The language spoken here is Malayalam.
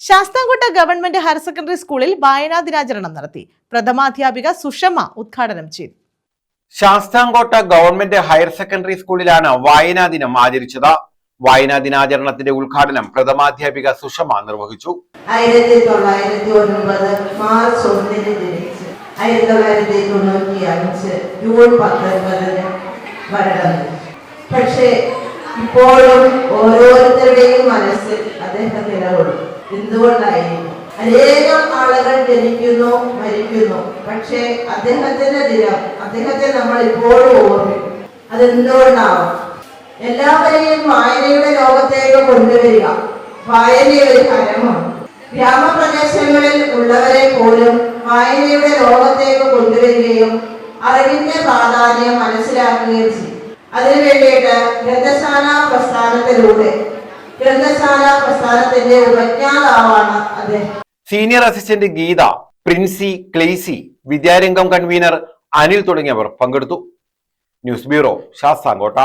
ശാസ്താംകോട്ട ഗവൺമെന്റ് ഹയർ സെക്കൻഡറി സ്കൂളിൽ വായനാ ദിനാചരണം നടത്തി. പ്രഥമാധ്യാപിക സുഷമ ഉദ്ഘാടനം ചെയ്തു. ശാസ്താംകോട്ട ഗവൺമെന്റ് ഹയർ സെക്കൻഡറി സ്കൂളിലാണ് വായനാ ദിനം ആചരിച്ചത്. വായനാ ദിനാചരണത്തിന്റെ ഉദ്ഘാടനം പ്രഥമാധ്യാപിക സുഷമ നിർവഹിച്ചു. 1909 മാർച്ച് 1 ജനിച്ച് 1995 ജൂൺ 19 മരണം. പക്ഷേ ഇപ്പോഴും ഓരോരുത്തരുടെയും മനസ്സിൽ അദ്ദേഹം നിലകൊള്ളും. എന്തുകൊണ്ടായിരിക്കും? അനേകം ആളുകൾ ജനിക്കുന്നു, മരിക്കുന്നു, പക്ഷേ അദ്ദേഹത്തിന്റെ ദിനം, അദ്ദേഹത്തെ നമ്മൾ ഇപ്പോഴും ഓർമ്മിക്കും. അതെന്തുകൊണ്ടാവും? എല്ലാവരെയും വായനയുടെ ലോകത്തേക്ക് കൊണ്ടുവരിക. വായന ഒരു ഹരമാണ്. ഗ്രാമപ്രദേശങ്ങളിൽ ഉള്ളവരെ പോലും വായനയുടെ ലോകത്തേക്ക് കൊണ്ടുവരികയും അറിവിന്റെ പ്രാധാന്യം മനസ്സിലാക്കുകയും ചെയ്യും. അതിനു വേണ്ടിയിട്ട് ഗ്രന്ഥശാല പ്രസ്ഥാനത്തിന്റെ ഉപജ്ഞാതാവാണ് അദ്ദേഹം. Senior assistant Geetha, Princy, Clacy, Vidyarangam convener Anil തുടങ്ങിയവർ പങ്കെടുത്തു. News bureau, Sasthamkotta.